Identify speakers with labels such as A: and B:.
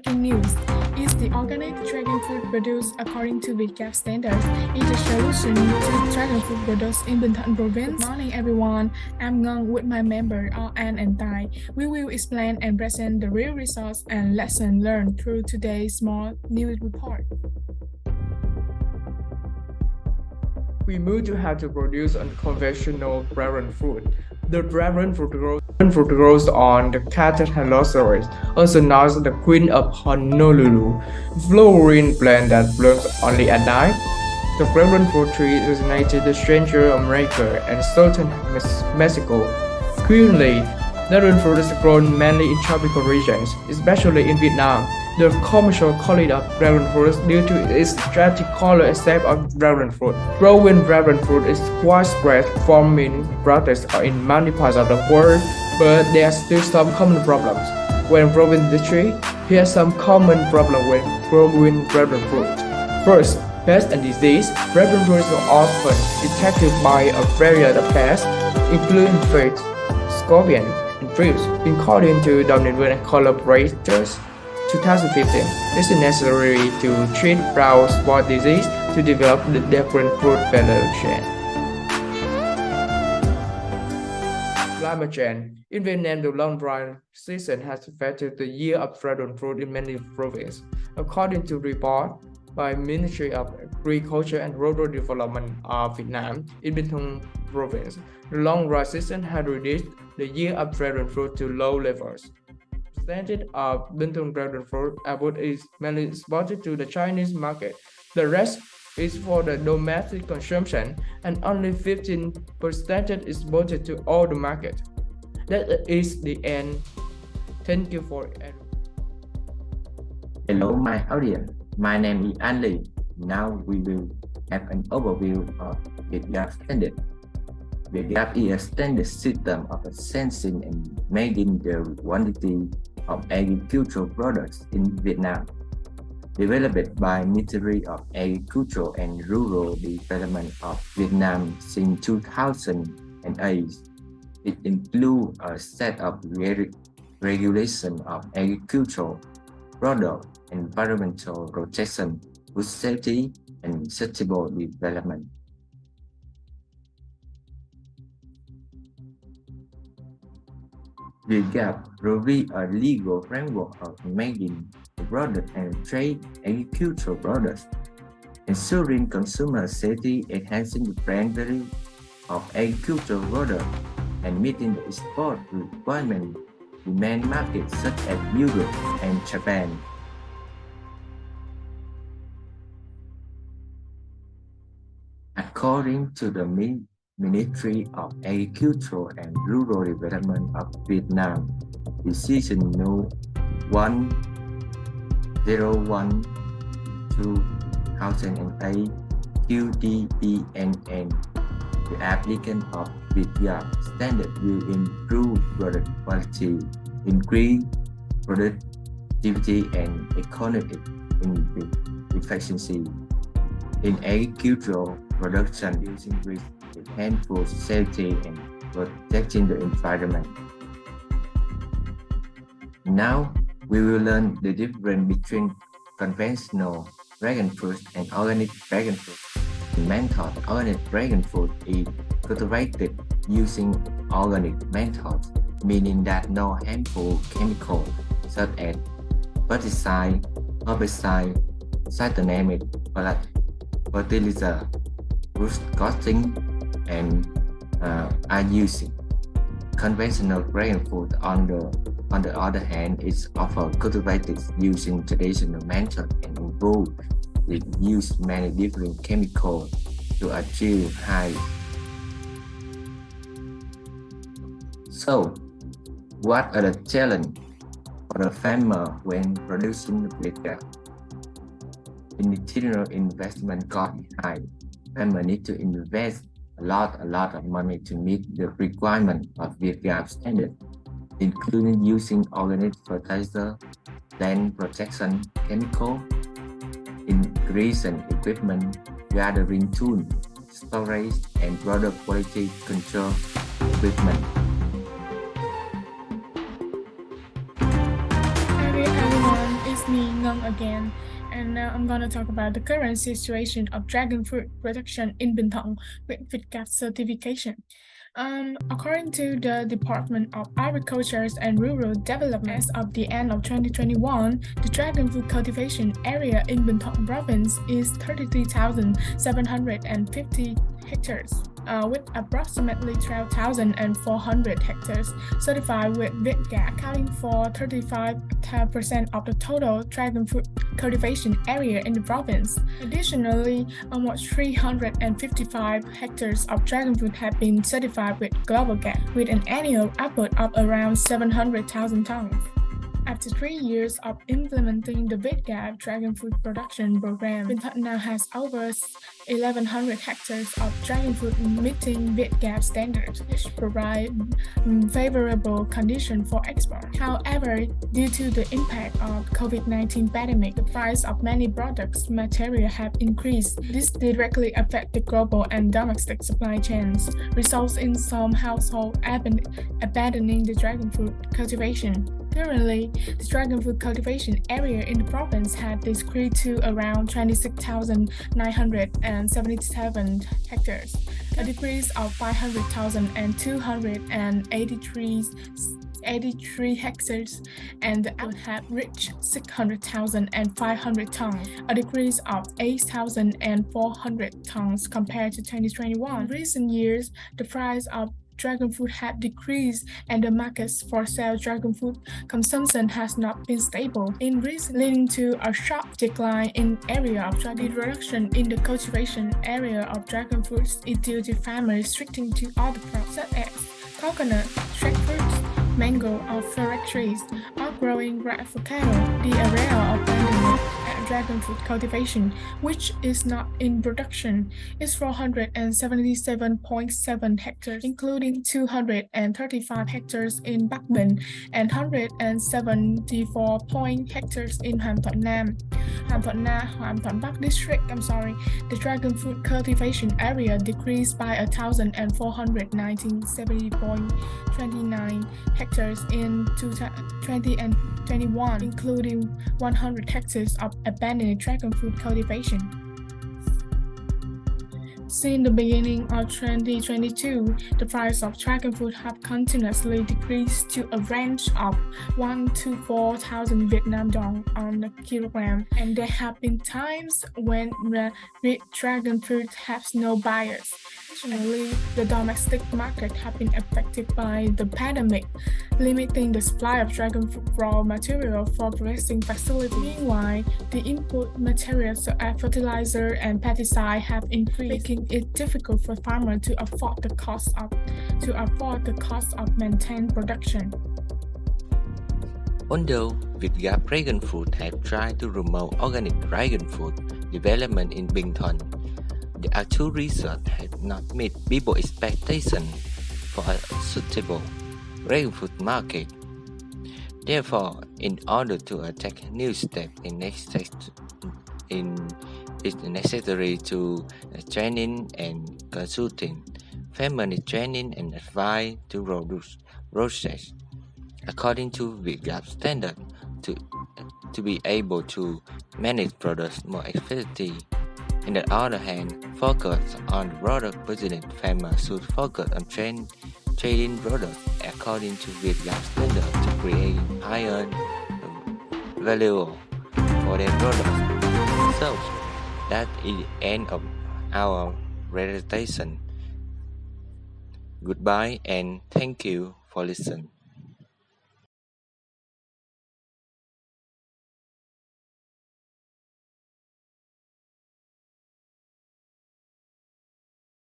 A: breaking news. Is the organic dragon fruit produced according to Vietgap standards? Is a solution to dragon fruit products in Binh Thuan province? Good morning, everyone. I'm Ngang with my member An and Tai. We will explain and present the real results and lessons learned through today's small news report.
B: We moved to how to produce unconventional dragon fruit. The dragon fruit grows on the Cactus Halosaurus, also known as the Queen of Honolulu, flowering plant that blooms only at night. The dragon fruit tree originated in Central America and southern Mexico. Currently, dragon fruit is grown mainly in tropical regions, especially in Vietnam. The commercial quality of dragon fruit is due to its attractive color and shape of dragon fruit. Growing dragon fruit is widespread, forming practice in many parts of the world, but there are still some common problems. When growing the tree, here are some common problems when growing dragon fruit. First, pests and disease. Dragon fruit is often detected by a variety of pests, including flies, scorpions, and thrips. According to Dominican collaborators, 2015, it is necessary to treat brown spot disease to develop the different fruit value chain. Climate change. In Vietnam, the long dry season has affected the yield of dragon fruit in many provinces. According to report by Ministry of Agriculture and Rural Development of Vietnam, in Binh Thuan province, the long dry season had reduced the yield of dragon fruit to low levels. Percentage of Binh Thuan dragon fruit output is mainly exported to the Chinese market. The rest is for the domestic consumption, and only 15% is exported to all the market. That is the end. Thank you for it.
C: Hello, my audience. My name is An Lee. Now we will have an overview of Vietgap standard. Vietgap is a standard system of sensing and measuring the quantity of agricultural products in Vietnam. Developed by Ministry of Agriculture and Rural Development of Vietnam since 2008, it includes a set of regulations of agricultural product, environmental protection, food safety, and sustainable development. Vietgap provides a legal framework of making product and trade agricultural products, ensuring consumer safety, enhancing the brand value of agricultural products, and meeting the export requirements in main markets such as Europe and Japan. According to the Ministry of Agriculture and Rural Development of Vietnam, Decision No. 101/2008 QDPNN, the application of Vietgap standard will improve product quality, increase productivity, and economic efficiency in agricultural production, using risk, handful safety, and protecting the environment. Now, we will learn the difference between conventional dragon fruit and organic dragon fruit. The method organic dragon fruit is cultivated using organic methods, meaning that no harmful chemicals such as pesticide, herbicide, cytotoxic, fertilizer, root costing, and are used. Conventional dragon fruit, on the other hand, is often cultivated using traditional methods and involve it use many different chemicals to achieve high. So, what are the challenges for the farmer when producing Vietgap? Initial investment cost is high. Farmers need to invest a lot of money to meet the requirement of Vietgap standard, including using organic fertilizer, plant protection chemical, irrigation equipment, gathering tool, storage, and product quality control equipment.
A: Everyone, it's me again. And now I'm gonna talk about the current situation of dragon fruit production in Binh Thuan with Vietgap certification. According to the Department of Agriculture and Rural Development, as of the end of 2021, the dragon fruit cultivation area in Binh Thuan province is 33,750 hectares, with approximately 12,400 hectares certified with Vietgap, accounting for 35% of the total dragon fruit cultivation area in the province. Additionally, almost 355 hectares of dragon fruit have been certified with Global Gap, with an annual output of around 700,000 tons. After 3 years of implementing the Vietgap dragon fruit production program, Binh Thuan now has over 1,100 hectares of dragon fruit meeting Vietgap standards, which provide favorable conditions for export. However, due to the impact of COVID-19 pandemic, the price of many products material have increased. This directly affects the global and domestic supply chains, results in some households abandoning the dragon fruit cultivation. Currently, the dragon fruit cultivation area in the province had decreased to around 26,977 hectares, a decrease of 500,283 hectares, and the output had reached 600,500 tons, a decrease of 8,400 tons compared to 2021. In recent years, the price of dragon fruit had decreased and the markets for sale dragon fruit consumption has not been stable, leading to a sharp decline in area of dragon. The reduction in the cultivation area of dragon fruits is due to farmers restricting to other crops such as coconut, fruits, mango, or fruit trees, are growing right for cattle. The area of dragon fruit cultivation, which is not in production, is 477.7 hectares, including 235 hectares in Bắc Bình and 174 hectares in Hàm Thuận Nam. Hàm Thuận Bắc district, the dragon fruit cultivation area decreased by 1,497.29 hectares in 2020 and 21, including 100 hectares of abandoned dragon fruit cultivation. Since the beginning of 2022, the price of dragon fruit have continuously decreased to a range of 1,000 to 4,000 Vietnam dong on the kilogram, and there have been times when the dragon fruit has no buyers. Additionally, the domestic market have been affected by the pandemic, limiting the supply of dragon fruit raw material for processing facilities. Meanwhile, the input materials such as fertilizer and pesticide have increased, making it difficult for farmers to afford the cost of maintained production.
D: Although Vietgap dragon fruit have tried to promote organic dragon fruit development in Binh Thuan, the actual result have not met people's expectations for a suitable dragon fruit market. Therefore, in order to take new steps it's necessary to training and consulting, family training and advice to process according to Vietgap standard to be able to manage products more effectively. On the other hand, focus on the product positioning, farmers should focus on trading products according to Vietgap standard to create higher value for their products. So, that is the end of our presentation. Goodbye and thank you for listening.